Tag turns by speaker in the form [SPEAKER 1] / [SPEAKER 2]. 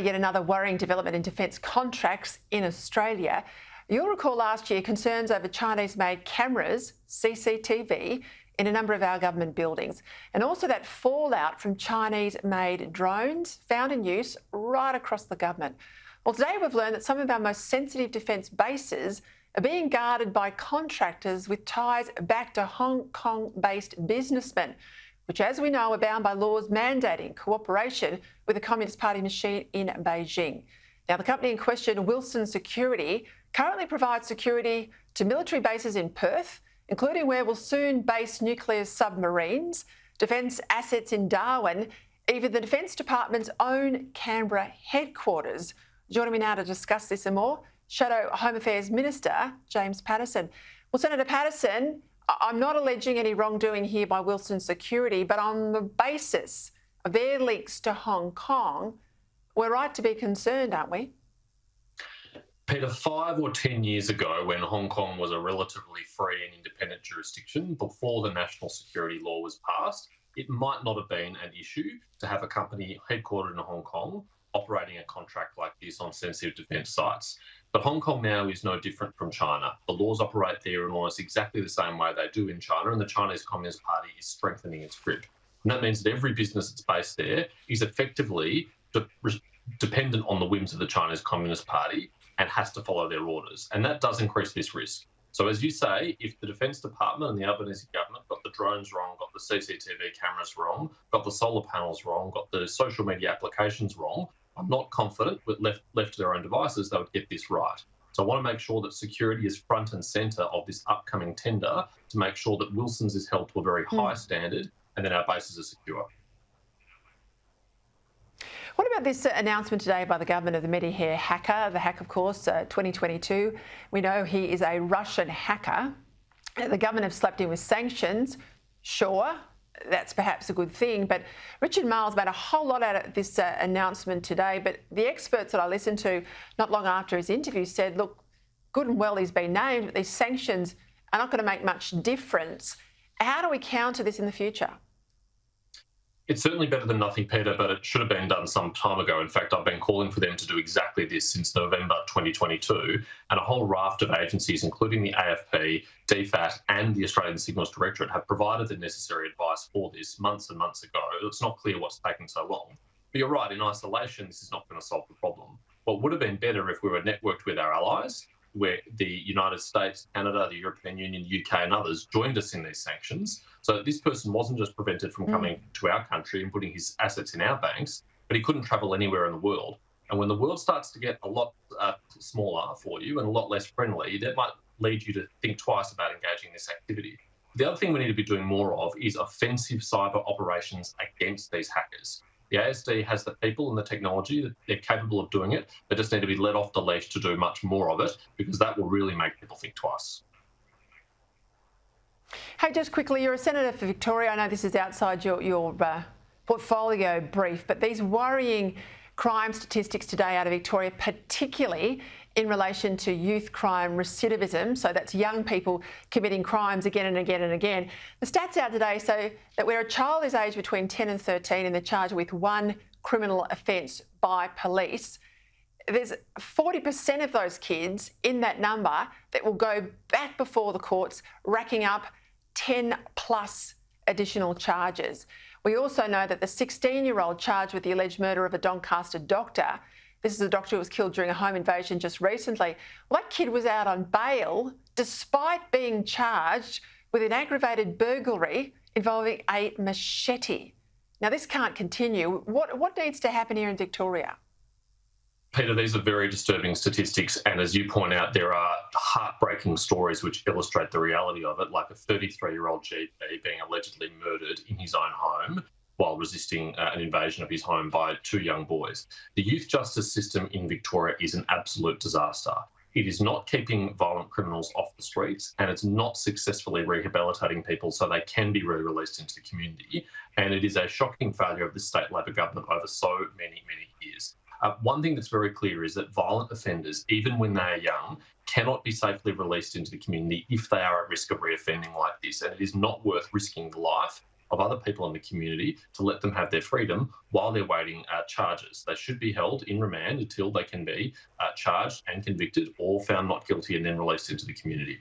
[SPEAKER 1] Yet another worrying development in defence contracts in Australia. You'll recall last year concerns over Chinese-made cameras, CCTV, in a number of our government buildings, and also that fallout from Chinese-made drones found in use right across the government. Well, today we've learned that some of our most sensitive defence bases are being guarded by contractors with ties back to Hong Kong-based businessmen, which, as we know, are bound by laws mandating cooperation with the Communist Party machine in Beijing. Now, the company in question, Wilson Security, currently provides security to military bases in Perth, including where we'll soon base nuclear submarines, defence assets in Darwin, even the Defence Department's own Canberra headquarters. Joining me now to discuss this and more, Shadow Home Affairs Minister James Paterson. Well, Senator Paterson, I'm not alleging any wrongdoing here by Wilson Security, but on the basis of their links to Hong Kong, we're right to be concerned, aren't we?
[SPEAKER 2] Peter, 5 or 10 years ago, when Hong Kong was a relatively free and independent jurisdiction before the national security law was passed, it might not have been an issue to have a company headquartered in Hong Kong operating a contract like this on sensitive defence sites. But Hong Kong now is no different from China. The laws operate there in almost exactly the same way they do in China, and the Chinese Communist Party is strengthening its grip. And that means that every business that's based there is effectively dependent on the whims of the Chinese Communist Party and has to follow their orders. And that does increase this risk. So as you say, if the Defence Department and the Albanese government got the drones wrong, got the CCTV cameras wrong, got the solar panels wrong, got the social media applications wrong, I'm not confident, but left to their own devices, they would get this right. So I want to make sure that security is front and centre of this upcoming tender to make sure that Wilson's is held to a very high standard and then our bases are secure.
[SPEAKER 1] What about this announcement today by the government of the Medihair hacker? The hack, of course, 2022. We know he is a Russian hacker. The government have slapped him with sanctions. Sure, that's perhaps a good thing, but Richard Marles made a whole lot out of this announcement today, but the experts that I listened to not long after his interview said, look, good and well he's been named, but these sanctions are not going to make much difference. How do we counter this in the future?
[SPEAKER 2] It's certainly better than nothing, Peter, but it should have been done some time ago. In fact, I've been calling for them to do exactly this since November 2022, and a whole raft of agencies, including the AFP, DFAT and the Australian Signals Directorate, have provided the necessary advice for this months and months ago. It's not clear what's taking so long. But you're right, in isolation, this is not going to solve the problem. What would have been better if we were networked with our allies, where the United States, Canada, the European Union, UK and others joined us in these sanctions, so that this person wasn't just prevented from coming to our country and putting his assets in our banks, but he couldn't travel anywhere in the world. And when the world starts to get a lot smaller for you and a lot less friendly, that might lead you to think twice about engaging in this activity. The other thing we need to be doing more of is offensive cyber operations against these hackers. The ASD has the people and the technology that they're capable of doing it. They just need to be let off the leash to do much more of it, because that will really make people think twice.
[SPEAKER 1] Hey, just quickly, you're a senator for Victoria. I know this is outside your portfolio brief, but these worrying crime statistics today out of Victoria, particularly in relation to youth crime recidivism, so that's young people committing crimes again and again and again. The stats out today say that where a child is aged between 10 and 13 and they're charged with one criminal offence by police, there's 40% of those kids in that number that will go back before the courts, racking up 10 plus additional charges. We also know that the 16-year-old charged with the alleged murder of a Doncaster doctor, this is a doctor who was killed during a home invasion just recently, well, that kid was out on bail despite being charged with an aggravated burglary involving a machete. Now, this can't continue. What needs to happen here in Victoria?
[SPEAKER 2] Peter, these are very disturbing statistics, and as you point out, there are heartbreaking stories which illustrate the reality of it, like a 33-year-old GP being allegedly murdered in his own home while resisting an invasion of his home by 2 young boys. The youth justice system in Victoria is an absolute disaster. It is not keeping violent criminals off the streets, and it's not successfully rehabilitating people so they can be re-released into the community. And it is a shocking failure of the state Labor government over so many, many years. One thing that's very clear is that violent offenders, even when they are young, cannot be safely released into the community if they are at risk of reoffending like this. And it is not worth risking the life of other people in the community to let them have their freedom while they're waiting charges. They should be held in remand until they can be charged and convicted or found not guilty and then released into the community.